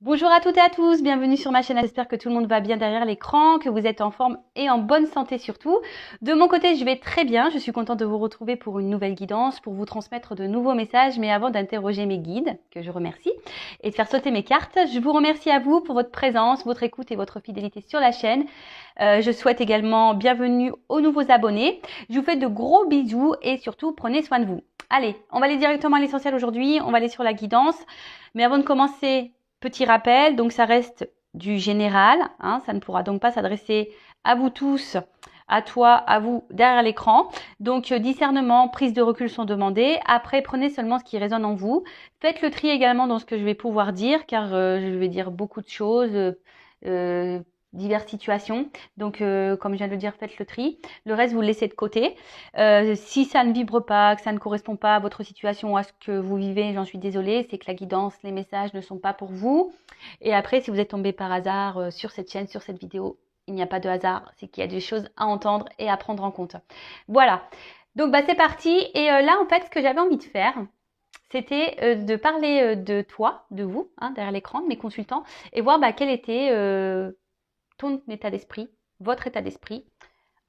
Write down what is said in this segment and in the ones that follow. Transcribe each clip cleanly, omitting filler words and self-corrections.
Bonjour à toutes et à tous, bienvenue sur ma chaîne, j'espère que tout le monde va bien derrière l'écran, que vous êtes en forme et en bonne santé surtout. De mon côté, je vais très bien, je suis contente de vous retrouver pour une nouvelle guidance, pour vous transmettre de nouveaux messages, mais avant d'interroger mes guides, que je remercie, et de faire sauter mes cartes, je vous remercie à vous pour votre présence, votre écoute et votre fidélité sur la chaîne. Je souhaite également bienvenue aux nouveaux abonnés. Je vous fais de gros bisous et surtout, prenez soin de vous. Allez, on va aller directement à l'essentiel aujourd'hui, on va aller sur la guidance, mais avant de commencer, petit rappel, donc ça reste du général, hein, ça ne pourra donc pas s'adresser à vous tous, à toi, à vous derrière l'écran. Donc discernement, prise de recul sont demandées. Après, prenez seulement ce qui résonne en vous. Faites le tri également dans ce que je vais pouvoir dire, car je vais dire beaucoup de choses, diverses situations. Donc comme je viens de le dire, faites le tri. Le reste, vous le laissez de côté. Si ça ne vibre pas, que ça ne correspond pas à votre situation ou à ce que vous vivez, j'en suis désolée, c'est que la guidance, les messages ne sont pas pour vous. Et après, si vous êtes tombé par hasard sur cette chaîne, sur cette vidéo, il n'y a pas de hasard, c'est qu'il y a des choses à entendre et à prendre en compte. Voilà, donc c'est parti. Et là, en fait, ce que j'avais envie de faire, c'était de parler de toi, de vous, hein, derrière l'écran, de mes consultants, et voir quel était ton état d'esprit, votre état d'esprit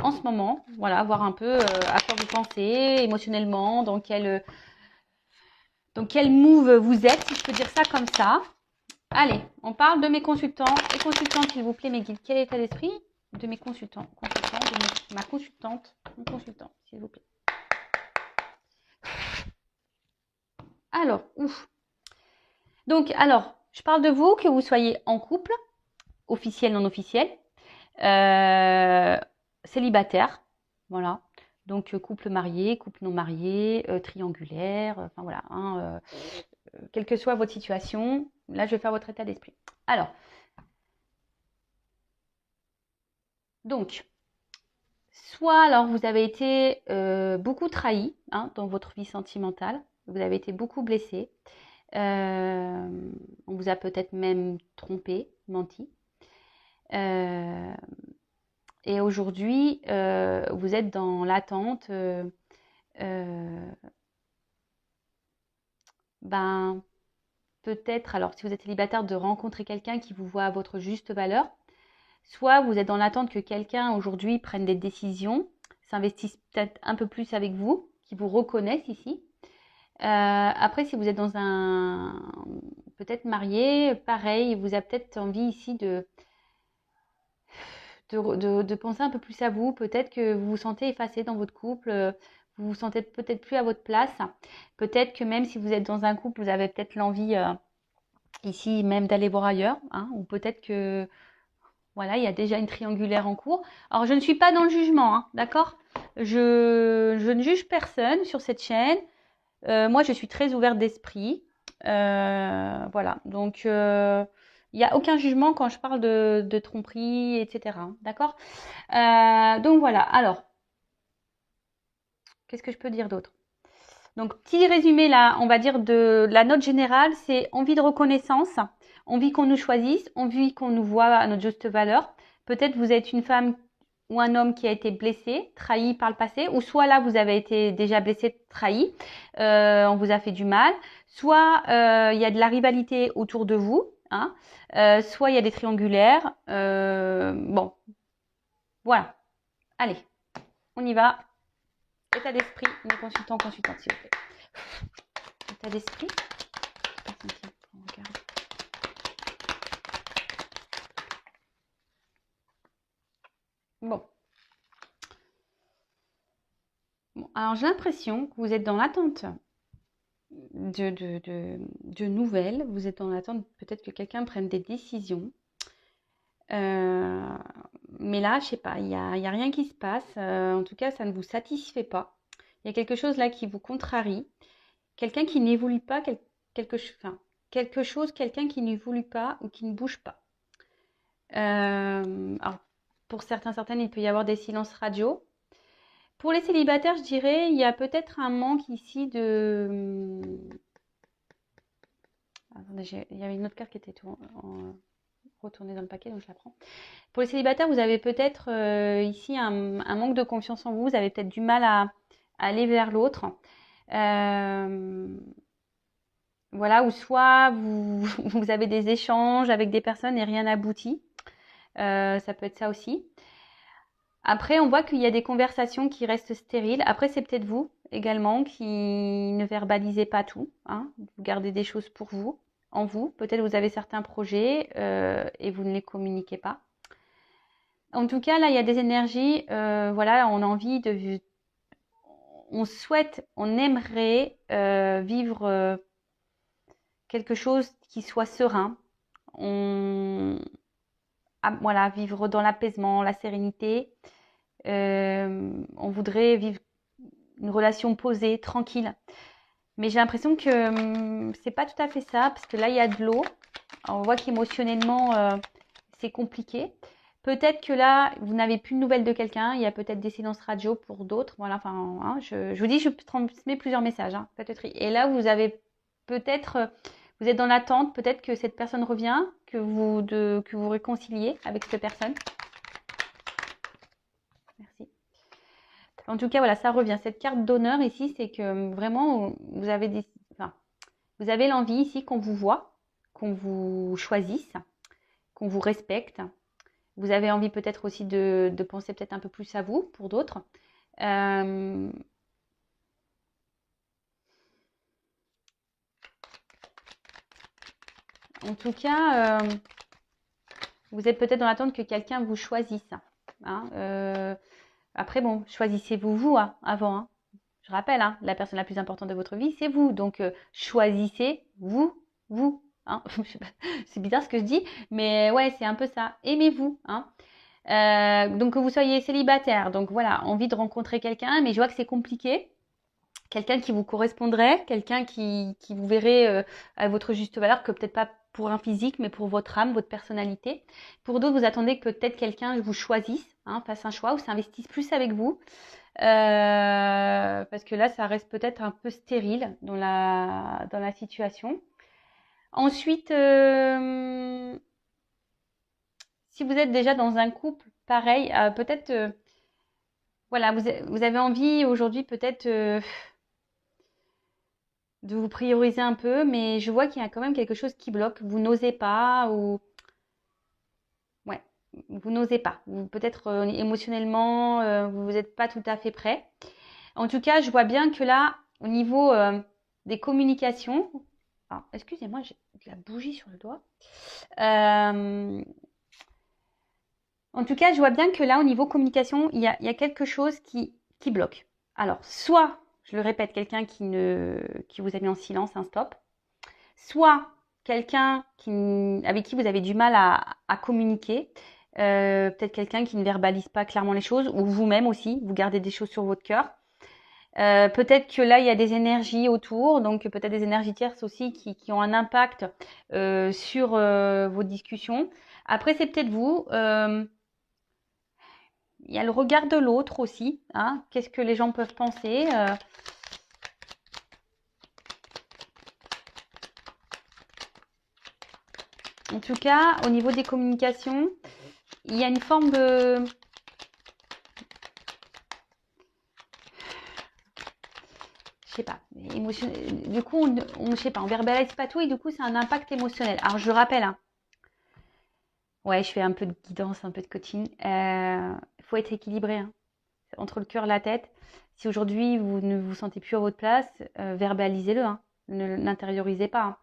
en ce moment, voilà, voir un peu à quoi vous pensez émotionnellement, dans quel move vous êtes, si je peux dire ça comme ça. Allez, on parle de mes consultants et consultantes, s'il vous plaît, mes guides. Quel état d'esprit de mes consultants, ma consultante, mon consultant, s'il vous plaît. Alors, ouf. Donc, alors, je parle de vous, que vous soyez en couple, officiel, non officiel, célibataire, voilà. Donc, couple marié, couple non marié, triangulaire, enfin voilà, hein, quelle que soit votre situation, là, je vais faire votre état d'esprit. Alors, donc, soit alors vous avez été beaucoup trahi hein, dans votre vie sentimentale, vous avez été beaucoup blessé, on vous a peut-être même trompé, menti. Et aujourd'hui, vous êtes dans l'attente peut-être, alors si vous êtes célibataire, de rencontrer quelqu'un qui vous voit à votre juste valeur. Soit vous êtes dans l'attente que quelqu'un aujourd'hui prenne des décisions, s'investisse peut-être un peu plus avec vous, qui vous reconnaisse ici. Après, si vous êtes dans un peut-être marié, pareil, vous avez peut-être envie ici de penser un peu plus à vous. Peut-être que vous vous sentez effacé dans votre couple, vous vous sentez peut-être plus à votre place. Peut-être que même si vous êtes dans un couple, vous avez peut-être l'envie ici même d'aller voir ailleurs, hein, ou peut-être que voilà, il y a déjà une triangulaire en cours. Alors, je ne suis pas dans le jugement, hein, d'accord? Je ne juge personne sur cette chaîne. Moi, je suis très ouverte d'esprit. Voilà, donc il n'y a aucun jugement quand je parle de tromperie, etc. hein, d'accord? Donc voilà, alors, qu'est-ce que je peux dire d'autre? Donc, petit résumé là, on va dire de la note générale, c'est envie de reconnaissance, envie qu'on nous choisisse, envie qu'on nous voit à notre juste valeur. Peut-être vous êtes une femme ou un homme qui a été blessé, trahi par le passé, ou soit là vous avez été déjà blessé, trahi, on vous a fait du mal, soit il y a de la rivalité autour de vous, hein, soit il y a des triangulaires. Bon, voilà. Allez, on y va. État d'esprit, mes consultants, consultantes, s'il vous plaît. État d'esprit. Bon. Bon, alors j'ai l'impression que vous êtes dans l'attente de nouvelles. Vous êtes dans l'attente peut-être que quelqu'un prenne des décisions. Mais là, je sais pas, il y a rien qui se passe. En tout cas, ça ne vous satisfait pas. Il y a quelque chose là qui vous contrarie. Quelqu'un qui n'évolue pas, quelque chose, quelqu'un qui n'évolue pas ou qui ne bouge pas. Alors, pour certaines, il peut y avoir des silences radio. Pour les célibataires, je dirais, il y a peut-être un manque ici de... Attendez, il y avait une autre carte qui était retournée dans le paquet, donc je la prends. Pour les célibataires, vous avez peut-être ici un manque de confiance en vous. Vous avez peut-être du mal à aller vers l'autre. voilà, ou soit vous avez des échanges avec des personnes et rien n'aboutit. Ça peut être ça aussi. Après, on voit qu'il y a des conversations qui restent stériles. Après, c'est peut-être vous également qui ne verbalisez pas tout, hein. Vous gardez des choses pour vous, en vous. Peut-être vous avez certains projets et vous ne les communiquez pas. En tout cas, là, il y a des énergies. Voilà, on a envie de, on souhaite, on aimerait vivre quelque chose qui soit serein. Voilà, vivre dans l'apaisement, la sérénité. On voudrait vivre une relation posée, tranquille. Mais j'ai l'impression que c'est pas tout à fait ça, parce que là, il y a de l'eau. On voit qu'émotionnellement, c'est compliqué. Peut-être que là, vous n'avez plus de nouvelles de quelqu'un. Il y a peut-être des silences radio pour d'autres. Voilà, enfin, hein, je vous dis, je transmets plusieurs messages. Hein, peut-être. Et là, vous avez peut-être, vous êtes dans l'attente. Peut-être que cette personne revient, que vous réconciliez avec cette personne. Merci. En tout cas, voilà, ça revient. Cette carte d'honneur ici, c'est que vraiment, vous avez vous avez l'envie ici qu'on vous voit, qu'on vous choisisse, qu'on vous respecte. Vous avez envie peut-être aussi de penser peut-être un peu plus à vous pour d'autres. En tout cas, vous êtes peut-être dans l'attente que quelqu'un vous choisisse. Hein. Après, bon, choisissez-vous vous hein, avant. Hein. Je rappelle, hein, la personne la plus importante de votre vie, c'est vous. Donc, choisissez-vous, vous. Hein. C'est bizarre ce que je dis, mais ouais, c'est un peu ça. Aimez-vous. Hein. Donc que vous soyez célibataire, donc voilà, envie de rencontrer quelqu'un, mais je vois que c'est compliqué. Quelqu'un qui vous correspondrait, quelqu'un qui vous verrait à votre juste valeur, que peut-être pas pour un physique, mais pour votre âme, votre personnalité. Pour d'autres, vous attendez que peut-être quelqu'un vous choisisse, hein, fasse un choix ou s'investisse plus avec vous. Parce que là, ça reste peut-être un peu stérile dans la situation. Ensuite, si vous êtes déjà dans un couple, pareil, peut-être, voilà, vous avez envie aujourd'hui peut-être de vous prioriser un peu, mais je vois qu'il y a quand même quelque chose qui bloque. Vous n'osez pas ou ouais, vous n'osez pas. Peut-être émotionnellement, vous n'êtes pas tout à fait prêt. En tout cas, je vois bien que là, au niveau des communications, excusez-moi, j'ai de la bougie sur le doigt. En tout cas, je vois bien que là, au niveau communication, il y a quelque chose qui bloque. Alors, soit, je le répète, quelqu'un qui vous a mis en silence, un stop, soit quelqu'un avec qui vous avez du mal à communiquer, peut-être quelqu'un qui ne verbalise pas clairement les choses, ou vous-même aussi, vous gardez des choses sur votre cœur. Peut-être que là, il y a des énergies autour, donc peut-être des énergies tierces aussi qui ont un impact sur vos discussions. Après, c'est peut-être vous. Il y a le regard de l'autre aussi. Hein. Qu'est-ce que les gens peuvent penser En tout cas, au niveau des communications, il y a une forme de... Je sais pas, du coup, je sais pas, on verbalise pas tout et du coup, c'est un impact émotionnel. Alors, je le rappelle, hein. Ouais, je fais un peu de guidance, un peu de coaching. Faut être équilibré, hein, entre le cœur et la tête. Si aujourd'hui, vous ne vous sentez plus à votre place, verbalisez-le, hein. Ne l'intériorisez pas. Hein.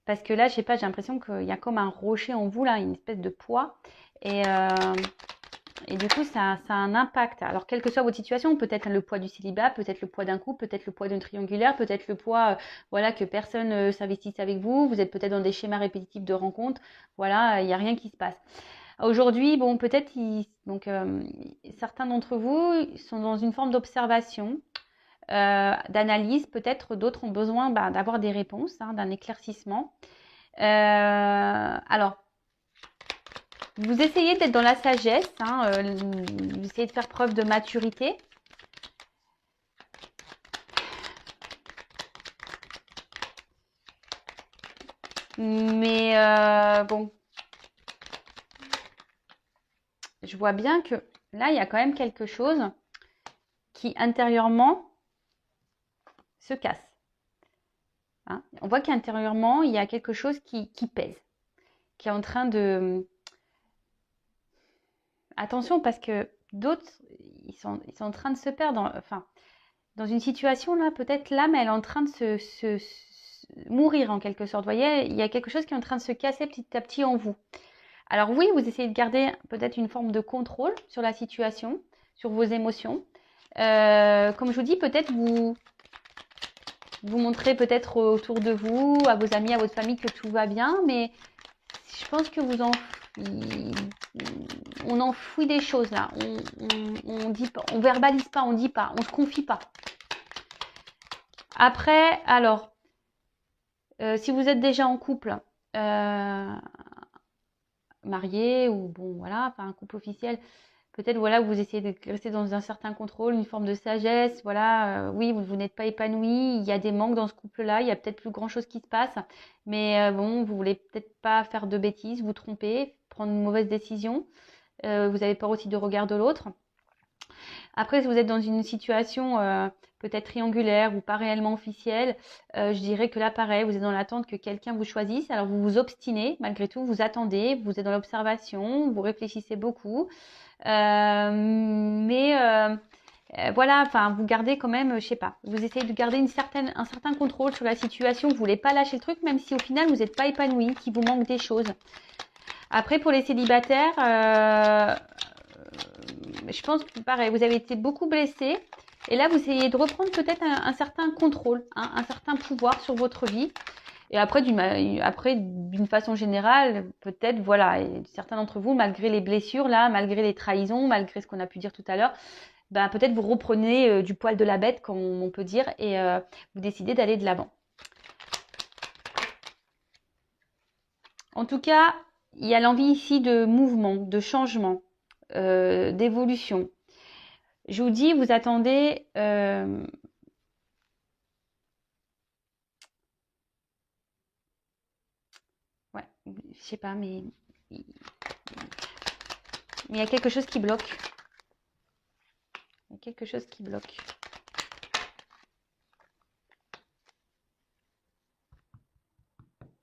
Parce que là, je sais pas, j'ai l'impression qu'il y a comme un rocher en vous, là, une espèce de poids. Et du coup, ça a un impact. Alors, quelle que soit votre situation, peut-être le poids du célibat, peut-être le poids d'un couple, peut-être le poids d'une triangulaire, peut-être le poids, voilà, que personne s'investisse avec vous. Vous êtes peut-être dans des schémas répétitifs de rencontres. Voilà, il n'y a rien qui se passe. Aujourd'hui, bon, peut-être, certains d'entre vous sont dans une forme d'observation, d'analyse. Peut-être d'autres ont besoin d'avoir des réponses, hein, d'un éclaircissement. Alors, vous essayez d'être dans la sagesse, hein, vous essayez de faire preuve de maturité. Mais bon, je vois bien que là, il y a quand même quelque chose qui intérieurement se casse. Hein. On voit qu'intérieurement, il y a quelque chose qui pèse, qui est en train de... Attention, parce que d'autres, ils sont en train de se perdre. Enfin, dans une situation là, peut-être l'âme, elle est en train de mourir en quelque sorte. Vous voyez, il y a quelque chose qui est en train de se casser petit à petit en vous. Alors oui, vous essayez de garder peut-être une forme de contrôle sur la situation, sur vos émotions. Comme je vous dis, peut-être vous montrez peut-être autour de vous, à vos amis, à votre famille que tout va bien, mais je pense que on enfouit des choses là. On dit pas, on verbalise pas, on dit pas, on se confie pas. Après, alors, si vous êtes déjà en couple, marié ou bon voilà, enfin un couple officiel, peut-être voilà, vous essayez de rester dans un certain contrôle, une forme de sagesse, voilà, oui, vous n'êtes pas épanoui, il y a des manques dans ce couple-là, il y a peut-être plus grand-chose qui se passe, mais bon, vous voulez peut-être pas faire de bêtises, vous tromper, prendre une mauvaise décision, vous avez peur aussi du regard de l'autre. Après, si vous êtes dans une situation peut-être triangulaire ou pas réellement officielle, je dirais que là, pareil, vous êtes dans l'attente que quelqu'un vous choisisse. Alors, vous vous obstinez, malgré tout, vous attendez, vous êtes dans l'observation, vous réfléchissez beaucoup. Voilà, enfin, vous gardez quand même, je sais pas, vous essayez de garder un certain contrôle sur la situation. Vous voulez pas lâcher le truc, même si au final, vous n'êtes pas épanoui, qu'il vous manque des choses. Après, pour les célibataires, je pense que pareil, vous avez été beaucoup blessé. Et là, vous essayez de reprendre peut-être un certain contrôle, hein, un certain pouvoir sur votre vie. Et après, d'une façon générale, peut-être, voilà, et certains d'entre vous, malgré les blessures, là, malgré les trahisons, malgré ce qu'on a pu dire tout à l'heure, ben, peut-être vous reprenez du poil de la bête, comme on peut dire, et vous décidez d'aller de l'avant. En tout cas, il y a l'envie ici de mouvement, de changement, d'évolution. Je vous dis, vous attendez... ouais, je sais pas, mais il y a quelque chose qui bloque. Il y a quelque chose qui bloque.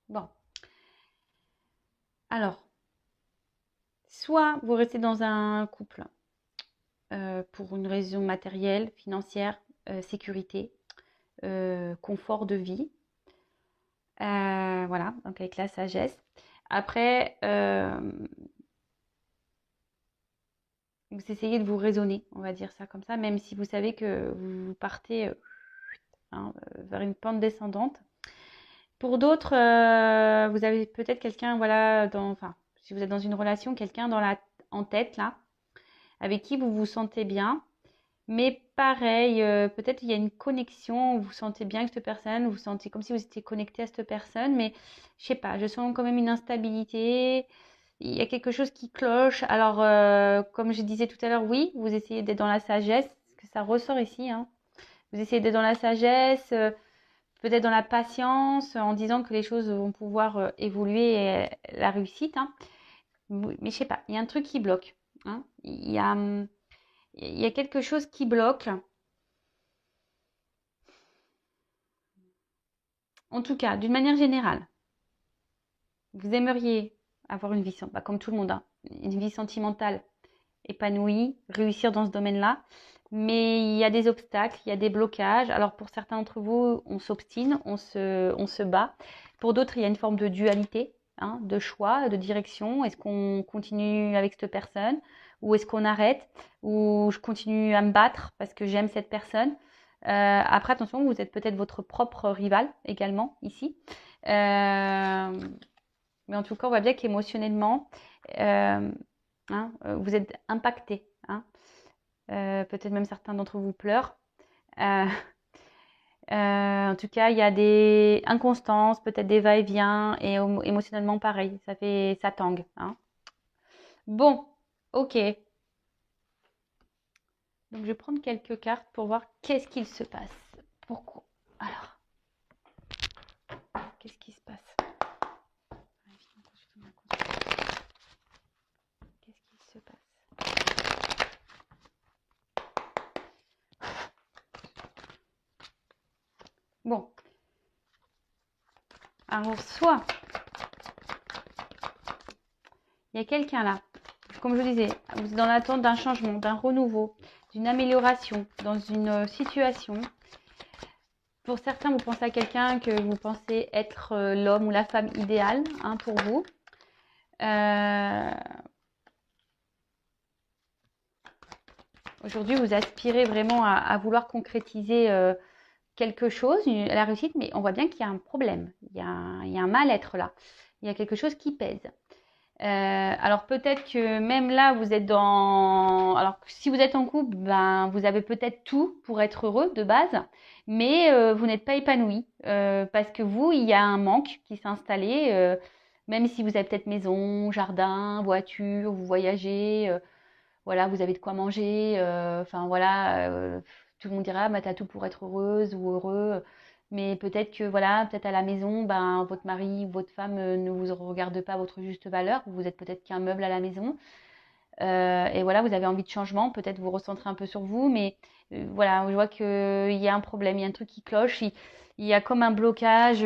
Bon. Alors, soit vous restez dans un couple pour une raison matérielle, financière, sécurité, confort de vie. Voilà, donc avec la sagesse. Après, vous essayez de vous raisonner, on va dire ça comme ça, même si vous savez que vous partez vers une pente descendante. Pour d'autres, vous avez peut-être quelqu'un, voilà, enfin, si vous êtes dans une relation, quelqu'un en tête là, avec qui vous vous sentez bien. Mais pareil, peut-être il y a une connexion, vous vous sentez bien avec cette personne, vous vous sentez comme si vous étiez connecté à cette personne, mais je sais pas, je sens quand même une instabilité, il y a quelque chose qui cloche. Alors, comme je disais tout à l'heure, oui, vous essayez d'être dans la sagesse, parce que ça ressort ici, hein. Vous essayez d'être dans la sagesse, peut-être dans la patience, en disant que les choses vont pouvoir évoluer et la réussite, hein. Mais je sais pas, il y a un truc qui bloque, hein. Il y a quelque chose qui bloque. En tout cas, d'une manière générale, vous aimeriez avoir une vie, comme tout le monde, hein, une vie sentimentale épanouie, réussir dans ce domaine-là. Mais il y a des obstacles, il y a des blocages. Alors pour certains d'entre vous, on s'obstine, on se bat. Pour d'autres, il y a une forme de dualité, hein, de choix, de direction. Est-ce qu'on continue avec cette personne ou est-ce qu'on arrête ou je continue à me battre parce que j'aime cette personne. Après, attention, vous êtes peut-être votre propre rival également ici. Mais en tout cas, on voit bien qu'émotionnellement, hein, vous êtes impacté. Hein. Peut-être même certains d'entre vous pleurent. En tout cas, il y a des inconstances, peut-être des va-et-vient, et émotionnellement pareil, ça tangue. Hein. Bon, ok. Donc je vais prendre quelques cartes pour voir qu'est-ce qu'il se passe. Pourquoi? Alors, qu'est-ce qui se passe? Qu'est-ce qu'il se passe? Bon. Alors, soit il y a quelqu'un là, comme je vous disais, vous êtes dans l'attente d'un changement, d'un renouveau, d'une amélioration dans une situation. Pour certains, vous pensez à quelqu'un que vous pensez être l'homme ou la femme idéale hein, pour vous. Aujourd'hui, vous aspirez vraiment à vouloir concrétiser quelque chose, la réussite, mais on voit bien qu'il y a un problème, il y a un mal-être là, il y a quelque chose qui pèse. Alors peut-être que même là, vous êtes dans... Alors si vous êtes en couple, ben, vous avez peut-être tout pour être heureux de base, mais vous n'êtes pas épanoui parce que vous, il y a un manque qui s'est installé, même si vous avez peut-être maison, jardin, voiture, vous voyagez, voilà, vous avez de quoi manger, enfin voilà, tout le monde dira, bah, t'as tout pour être heureuse ou heureux. Mais peut-être que voilà, peut-être à la maison, ben, votre mari ou votre femme ne vous regarde pas à votre juste valeur. Vous êtes peut-être qu'un meuble à la maison. Et voilà, vous avez envie de changement. Peut-être vous recentrez un peu sur vous. Mais voilà, je vois qu'il y a un problème, il y a un truc qui cloche. Il y a comme un blocage.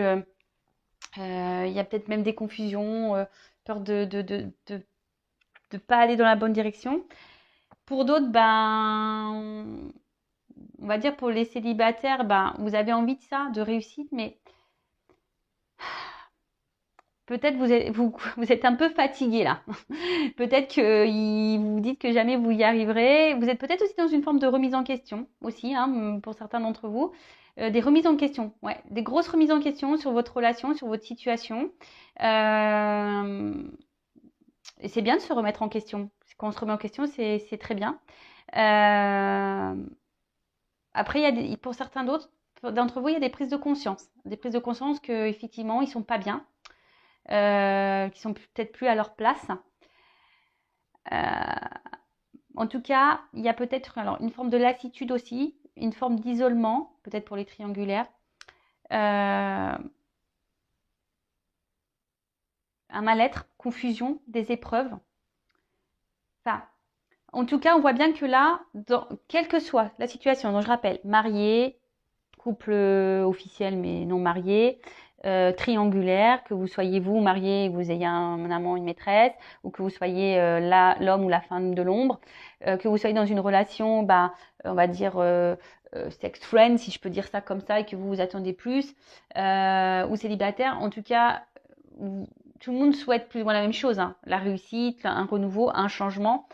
Il y a peut-être même des confusions, peur de pas aller dans la bonne direction. Pour d'autres, ben, on va dire pour les célibataires, ben, vous avez envie de ça, de réussite, mais peut-être vous êtes un peu fatigué là. Peut-être que vous vous dites que jamais vous y arriverez. Vous êtes peut-être aussi dans une forme de remise en question aussi, hein, pour certains d'entre vous. Des remises en question, ouais, des grosses remises en question sur votre relation, sur votre situation. Et c'est bien de se remettre en question. Quand on se remet en question, c'est très bien. Après, pour certains d'autres d'entre vous, il y a des prises de conscience. Des prises de conscience qu'effectivement, ils ne sont pas bien, qui sont peut-être plus à leur place. En tout cas, il y a peut-être une forme de lassitude aussi, une forme d'isolement, peut-être pour les triangulaires. Un mal-être, confusion, des épreuves. Enfin, en tout cas, on voit bien que là, quelle que soit la situation, dont je rappelle, marié, couple officiel mais non marié, triangulaire, que vous soyez vous marié et que vous ayez un amant, une maîtresse, ou que vous soyez l'homme ou la femme de l'ombre, que vous soyez dans une relation, bah, on va dire sex friend, si je peux dire ça comme ça, et que vous vous attendez plus, ou célibataire, en tout cas, tout le monde souhaite plus ou moins la même chose, hein, la réussite, un renouveau, un changement.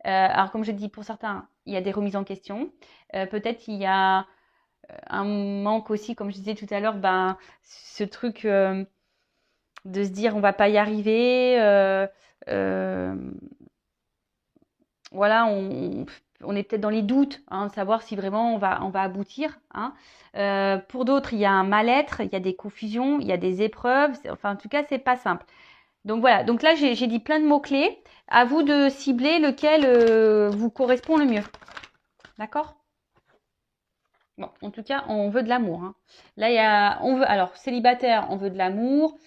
Alors comme je dis, pour certains, il y a des remises en question. Peut-être il y a un manque aussi, comme je disais tout à l'heure, ben, ce truc de se dire on va pas y arriver. Voilà, on est peut-être dans les doutes, hein, de savoir si vraiment on va aboutir. Hein. Pour d'autres, il y a un mal-être, il y a des confusions, il y a des épreuves. Enfin, en tout cas, c'est pas simple. Donc voilà, donc là j'ai dit plein de mots-clés. À vous de cibler lequel vous correspond le mieux. D'accord? Bon, en tout cas, on veut de l'amour. Hein. Là, alors célibataire, on veut de l'amour.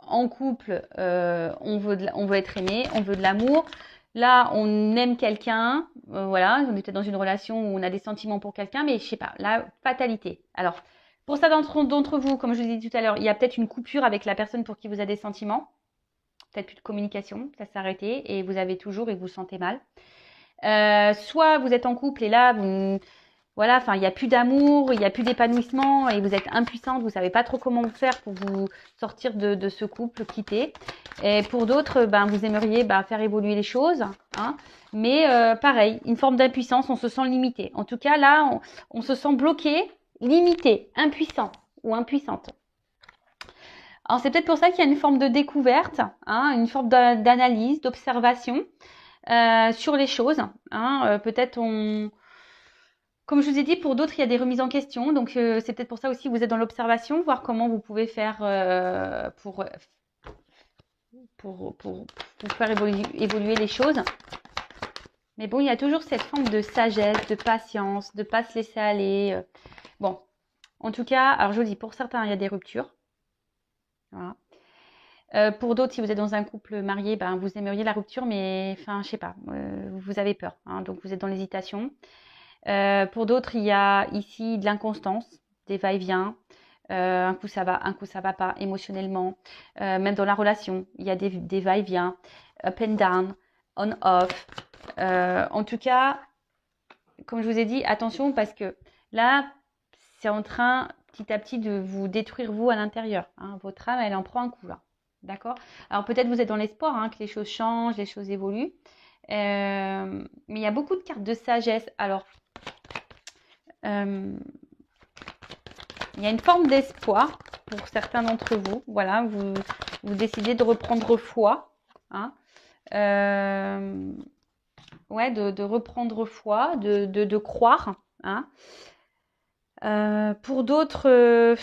En couple, on veut être aimé, on veut de l'amour. Là, on aime quelqu'un, voilà, on est peut-être dans une relation où on a des sentiments pour quelqu'un, mais je sais pas, la fatalité. Alors, pour ça d'entre vous, comme je vous ai dit tout à l'heure, il y a peut-être une coupure avec la personne pour qui vous avez des sentiments, peut-être plus de communication, ça s'est arrêté et vous avez toujours et vous vous sentez mal. Soit vous êtes en couple et là, voilà, enfin, il n'y a plus d'amour, il n'y a plus d'épanouissement et vous êtes impuissante, vous ne savez pas trop comment faire pour vous sortir de ce couple quitté. Et pour d'autres, ben, vous aimeriez faire évoluer les choses, hein, mais pareil, une forme d'impuissance, on se sent limité. En tout cas, là, on se sent bloqué, limité, impuissant ou impuissante. Alors, c'est peut-être pour ça qu'il y a une forme de découverte, hein, une forme d'analyse, d'observation sur les choses. Hein, peut-être comme je vous ai dit, pour d'autres, il y a des remises en question. Donc, c'est peut-être pour ça aussi que vous êtes dans l'observation, voir comment vous pouvez faire pour faire évoluer les choses. Mais bon, il y a toujours cette forme de sagesse, de patience, de ne pas se laisser aller. Bon, en tout cas, alors je vous dis, pour certains, il y a des ruptures. Voilà. Pour d'autres, si vous êtes dans un couple marié, ben, vous aimeriez la rupture, mais enfin, je sais pas, vous avez peur. Hein, donc, vous êtes dans l'hésitation. Pour d'autres, il y a ici de l'inconstance, des va-et-vient. Un coup ça va pas émotionnellement. Même dans la relation, il y a des va-et-vient, up and down, on off. En tout cas, comme je vous ai dit, attention parce que là, c'est en train petit à petit de vous détruire vous à l'intérieur. Hein. Votre âme, elle en prend un coup là. D'accord? Alors peut-être vous êtes dans l'espoir hein, que les choses changent, les choses évoluent. Mais il y a beaucoup de cartes de sagesse. Alors, il y a une forme d'espoir pour certains d'entre vous. Voilà, vous décidez de reprendre foi. Hein. Ouais, de reprendre foi, de croire. Hein. Pour d'autres,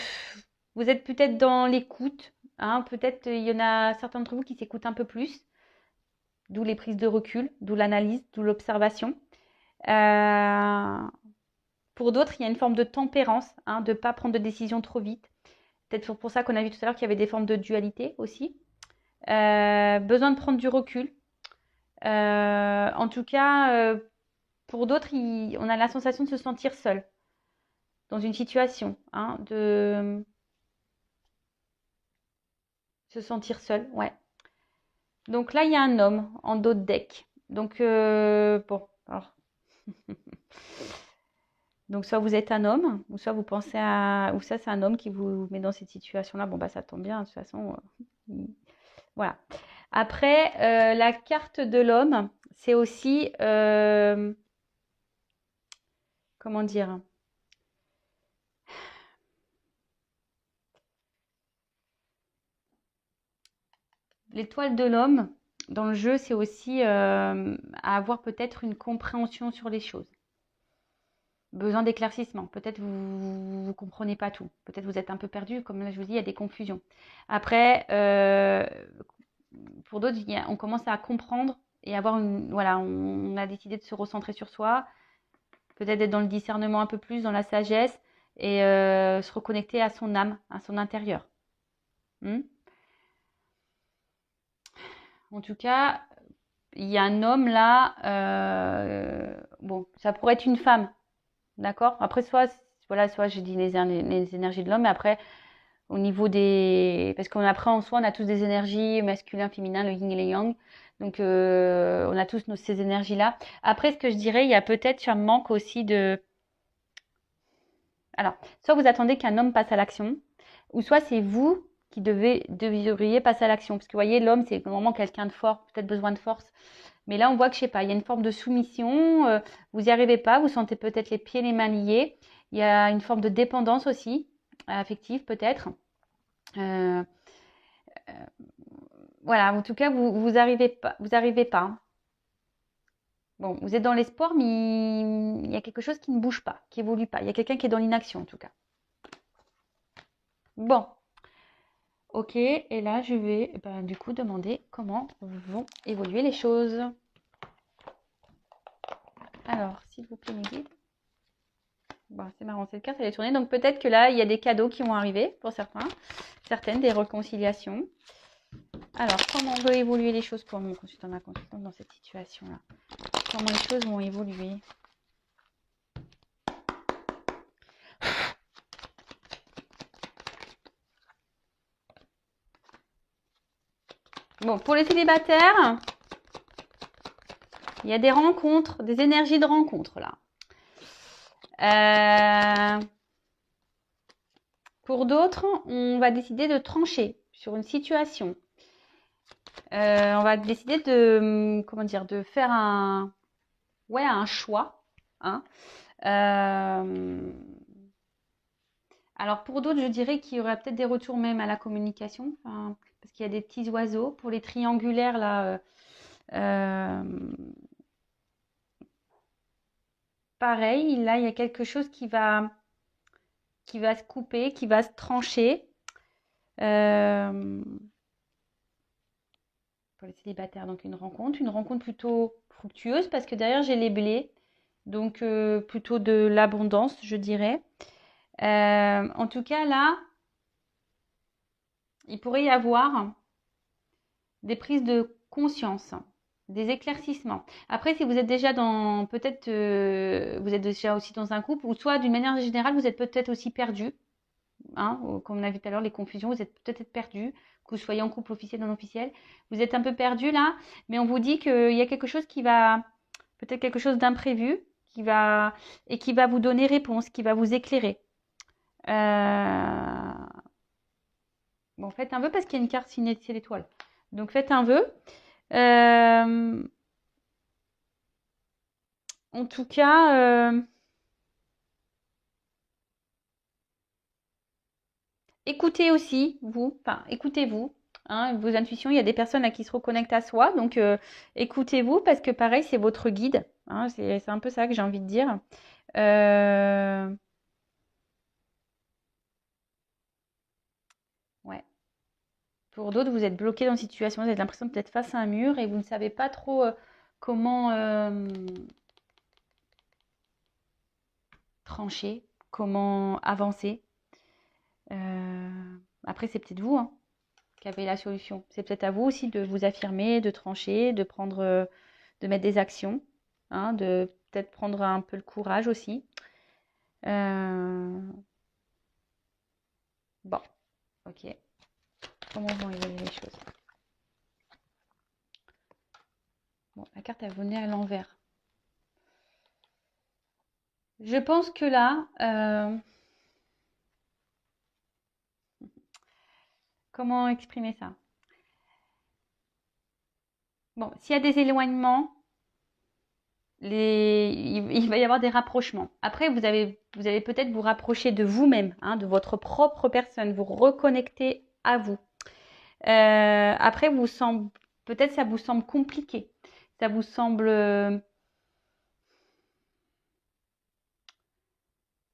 vous êtes peut-être dans l'écoute. Hein. Peut-être il y en a certains d'entre vous qui s'écoutent un peu plus. D'où les prises de recul, d'où l'analyse, d'où l'observation. Pour d'autres, il y a une forme de tempérance, hein, de ne pas prendre de décision trop vite. Peut-être pour ça qu'on a vu tout à l'heure qu'il y avait des formes de dualité aussi. Besoin de prendre du recul. En tout cas, pour d'autres, on a la sensation de se sentir seul dans une situation, hein, de se sentir seul, ouais. Donc là, il y a un homme en dos de deck. Donc, bon, alors. Donc, soit vous êtes un homme, ou soit vous pensez à... Ou ça, c'est un homme qui vous met dans cette situation-là. Bon, bah, ça tombe bien, de toute façon. Voilà. Après, la carte de l'homme, c'est aussi... comment dire? L'étoile de l'homme, dans le jeu, c'est aussi avoir peut-être une compréhension sur les choses. Besoin d'éclaircissement. Peut-être vous ne comprenez pas tout. Peut-être vous êtes un peu perdu. Comme là, je vous dis, il y a des confusions. Après, pour d'autres, on commence à comprendre et avoir une... Voilà, on a décidé de se recentrer sur soi. Peut-être être dans le discernement un peu plus, dans la sagesse et se reconnecter à son âme, à son intérieur. En tout cas, il y a un homme là. Bon, ça pourrait être une femme. D'accord? Après, soit je dis les énergies de l'homme, mais après, au niveau des... Parce qu'après, en soi, on a tous des énergies masculin, féminin, le yin et le yang. Donc, on a tous ces énergies-là. Après, ce que je dirais, il y a peut-être un manque aussi de... Alors, soit vous attendez qu'un homme passe à l'action, ou soit c'est vous qui devriez passer à l'action. Parce que vous voyez, l'homme, c'est vraiment quelqu'un de fort, peut-être besoin de force. Mais là, on voit que, je sais pas, il y a une forme de soumission, vous n'y arrivez pas, vous sentez peut-être les pieds, les mains liés. Il y a une forme de dépendance aussi, affective peut-être. Voilà, en tout cas, vous arrivez pas. Vous arrivez pas. Hein. Bon, vous êtes dans l'espoir, mais il y a quelque chose qui ne bouge pas, qui évolue pas. Il y a quelqu'un qui est dans l'inaction, en tout cas. Bon, ok, et là, je vais du coup demander comment vont évoluer les choses. Alors, s'il vous plaît, mes guides. Bon, c'est marrant, cette carte, elle est tournée. Donc, peut-être que là, il y a des cadeaux qui vont arriver pour certaines, des réconciliations. Alors, comment on veut évoluer les choses pour mon consultant, ma consultante dans cette situation-là? Comment les choses vont évoluer? Bon, pour les célibataires, il y a des rencontres, des énergies de rencontre là. Pour d'autres, on va décider de trancher sur une situation. On va décider de, comment dire, de faire un choix. Hein. Alors pour d'autres, je dirais qu'il y aurait peut-être des retours même à la communication, parce qu'il y a des petits oiseaux. Pour les triangulaires, là, pareil, là, il y a quelque chose qui va se couper, qui va se trancher. Pour les célibataires, donc une rencontre plutôt fructueuse, parce que derrière, j'ai les blés, donc plutôt de l'abondance, je dirais. En tout cas, là, il pourrait y avoir des prises de conscience, des éclaircissements. Après, si vous êtes déjà dans, peut-être, vous êtes déjà aussi dans un couple, ou soit d'une manière générale, vous êtes peut-être aussi perdu. hein, comme on a vu tout à l'heure, les confusions, vous êtes peut-être perdu, que vous soyez en couple officiel, non officiel. Vous êtes un peu perdu là, mais on vous dit qu'il y a quelque chose qui va, peut-être quelque chose d'imprévu, qui va vous donner réponse, qui va vous éclairer. Bon, faites un vœu parce qu'il y a une carte signée de l'étoile. Donc faites un vœu. En tout cas, écoutez aussi, vous, enfin, écoutez-vous, hein, vos intuitions. Il y a des personnes à qui se reconnectent à soi, donc écoutez-vous parce que pareil, c'est votre guide. Hein, c'est un peu ça que j'ai envie de dire. Ouais. Pour d'autres, vous êtes bloqué dans une situation, vous avez l'impression d'être face à un mur et vous ne savez pas trop comment trancher, comment avancer. Après, c'est peut-être vous, hein, qui avez la solution. C'est peut-être à vous aussi de vous affirmer, de trancher, de prendre, de mettre des actions, hein, de peut-être prendre un peu le courage aussi. Bon, ok. Comment vont évoluer les choses? Bon, la carte elle venait à l'envers. Je pense que là, comment exprimer ça? Bon, s'il y a des éloignements, il va y avoir des rapprochements. Après, vous allez peut-être vous rapprocher de vous-même, hein, de votre propre personne, vous reconnecter à vous. Après, peut-être ça vous semble compliqué. Ça vous semble...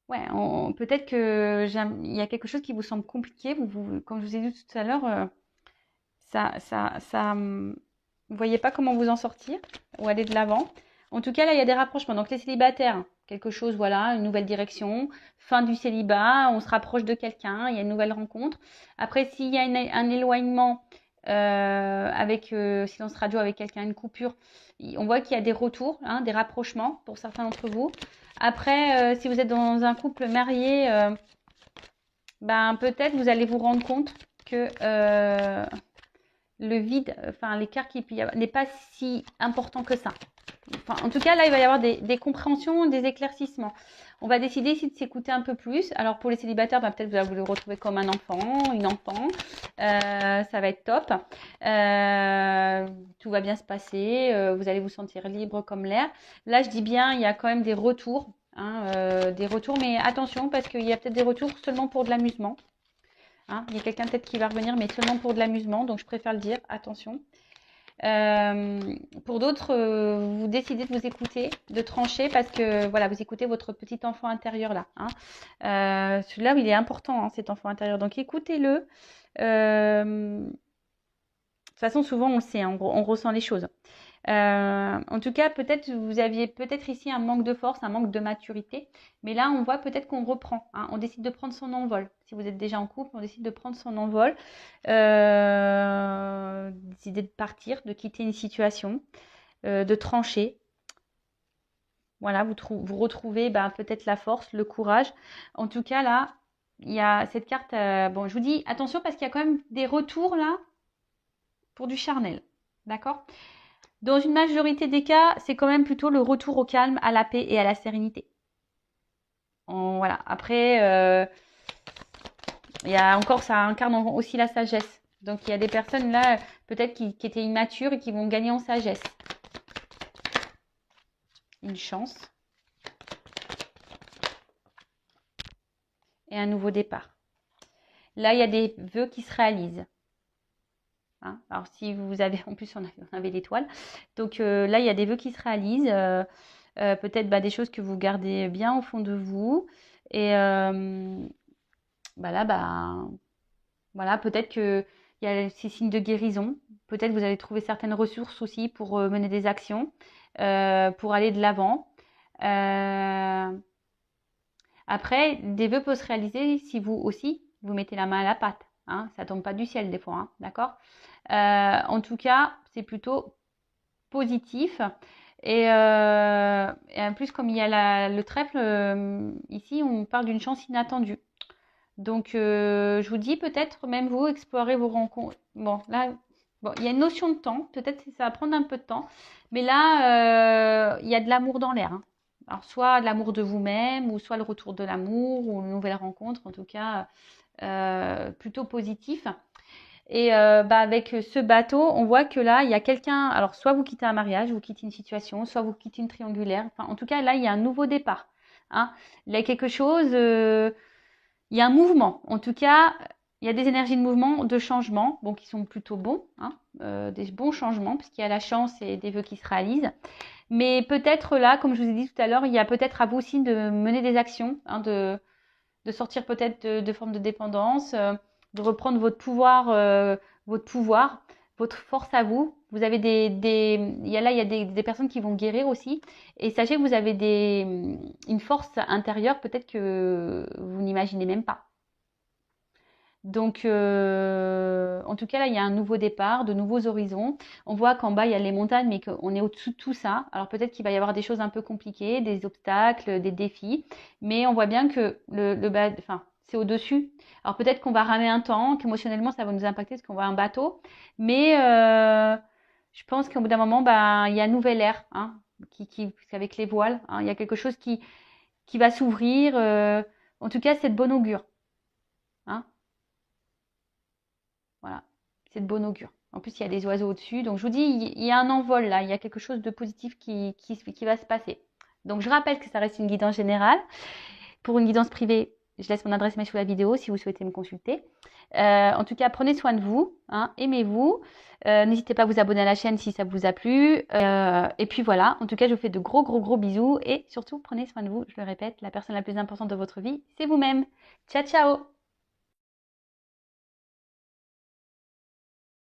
ouais, peut-être il y a quelque chose qui vous semble compliqué. Comme je vous ai dit tout à l'heure, vous voyez pas comment vous en sortir ou aller de l'avant. En tout cas, là, il y a des rapprochements. Donc, les célibataires, quelque chose, voilà, une nouvelle direction, fin du célibat, on se rapproche de quelqu'un, il y a une nouvelle rencontre. Après, s'il y a un éloignement avec silence radio avec quelqu'un, une coupure, on voit qu'il y a des retours, hein, des rapprochements pour certains d'entre vous. Après, si vous êtes dans un couple marié, ben peut-être vous allez vous rendre compte que le vide, enfin l'écart qu'il peut y avoir n'est pas si important que ça. Enfin, en tout cas, là, il va y avoir des compréhensions, des éclaircissements. On va décider ici de s'écouter un peu plus. Alors, pour les célibataires, bah, peut-être vous allez vous le retrouver comme un enfant, une enfant. Ça va être top. Tout va bien se passer. Vous allez vous sentir libre comme l'air. Là, je dis bien, il y a quand même des retours. Hein, des retours, mais attention, parce qu'il y a peut-être des retours seulement pour de l'amusement. Hein, il y a quelqu'un peut-être qui va revenir, mais seulement pour de l'amusement. Donc, je préfère le dire. Attention. Pour d'autres, vous décidez de vous écouter, de trancher parce que voilà, vous écoutez votre petit enfant intérieur là. Hein. Celui-là, il est important, hein, cet enfant intérieur. Donc écoutez-le. De toute façon, souvent on le sait, hein, on ressent les choses. En tout cas, peut-être vous aviez peut-être ici un manque de force, un manque de maturité, mais là on voit peut-être qu'on reprend, hein, on décide de prendre son envol. Si vous êtes déjà en couple, on décide de prendre son envol, décider de partir, de quitter une situation, de trancher. Voilà, vous retrouvez peut-être la force, le courage. En tout cas là, il y a cette carte. Bon, je vous dis attention parce qu'il y a quand même des retours là pour du charnel, d'accord? Dans une majorité des cas, c'est quand même plutôt le retour au calme, à la paix et à la sérénité. Voilà. Après, il y a encore, ça incarne aussi la sagesse. Donc, il y a des personnes là, peut-être qui étaient immatures et qui vont gagner en sagesse. Une chance. Et un nouveau départ. Là, il y a des vœux qui se réalisent. Hein, alors, si vous avez, en plus, on avait l'étoile. Donc, là, il y a des vœux qui se réalisent. Peut-être des choses que vous gardez bien au fond de vous. Et là, voilà, peut-être qu'il y a ces signes de guérison. Peut-être vous allez trouver certaines ressources aussi pour mener des actions, pour aller de l'avant. Après, des vœux peuvent se réaliser si vous aussi, vous mettez la main à la pâte. Hein, ça tombe pas du ciel des fois, hein, d'accord? En tout cas, c'est plutôt positif. Et en plus, comme il y a le trèfle, ici, on parle d'une chance inattendue. Donc, je vous dis peut-être même vous explorer vos rencontres. Bon, là, bon, il y a une notion de temps. Peut-être que ça va prendre un peu de temps. Mais là, il y a de l'amour dans l'air, hein. Alors, soit l'amour de vous-même, ou soit le retour de l'amour, ou une nouvelle rencontre, en tout cas, plutôt positif. Et avec ce bateau, on voit que là, il y a quelqu'un. Alors, soit vous quittez un mariage, vous quittez une situation, soit vous quittez une triangulaire. Enfin, en tout cas, là, il y a un nouveau départ, hein. Il y a quelque chose. Il y a un mouvement. En tout cas, il y a des énergies de mouvement, de changement, bon, qui sont plutôt bons, hein, des bons changements, puisqu'il y a la chance et des vœux qui se réalisent. Mais peut-être là, comme je vous ai dit tout à l'heure, il y a peut-être à vous aussi de mener des actions, hein, de sortir peut-être de formes de dépendance, de reprendre votre pouvoir, votre force à vous. Vous avez il y a des personnes qui vont guérir aussi. Et sachez que vous avez une force intérieure peut-être que vous n'imaginez même pas. Donc, en tout cas, là, il y a un nouveau départ, de nouveaux horizons. On voit qu'en bas, il y a les montagnes, mais qu'on est au-dessous de tout ça. Alors, peut-être qu'il va y avoir des choses un peu compliquées, des obstacles, des défis, mais on voit bien que enfin, c'est au-dessus. Alors, peut-être qu'on va ramer un temps, qu'émotionnellement, ça va nous impacter parce qu'on voit un bateau, mais je pense qu'au bout d'un moment, il y a un nouvel air, hein, avec les voiles, hein, il y a quelque chose qui va s'ouvrir. En tout cas, c'est de bon augure, hein. Voilà, c'est de bon augure. En plus, il y a des oiseaux au-dessus. Donc, je vous dis, il y a un envol là. Il y a quelque chose de positif qui va se passer. Donc, je rappelle que ça reste une guidance générale. Pour une guidance privée, je laisse mon adresse mail sous la vidéo si vous souhaitez me consulter. En tout cas, prenez soin de vous, hein, aimez-vous. N'hésitez pas à vous abonner à la chaîne si ça vous a plu. Et puis voilà, en tout cas, je vous fais de gros bisous. Et surtout, prenez soin de vous. Je le répète, la personne la plus importante de votre vie, c'est vous-même. Ciao, ciao!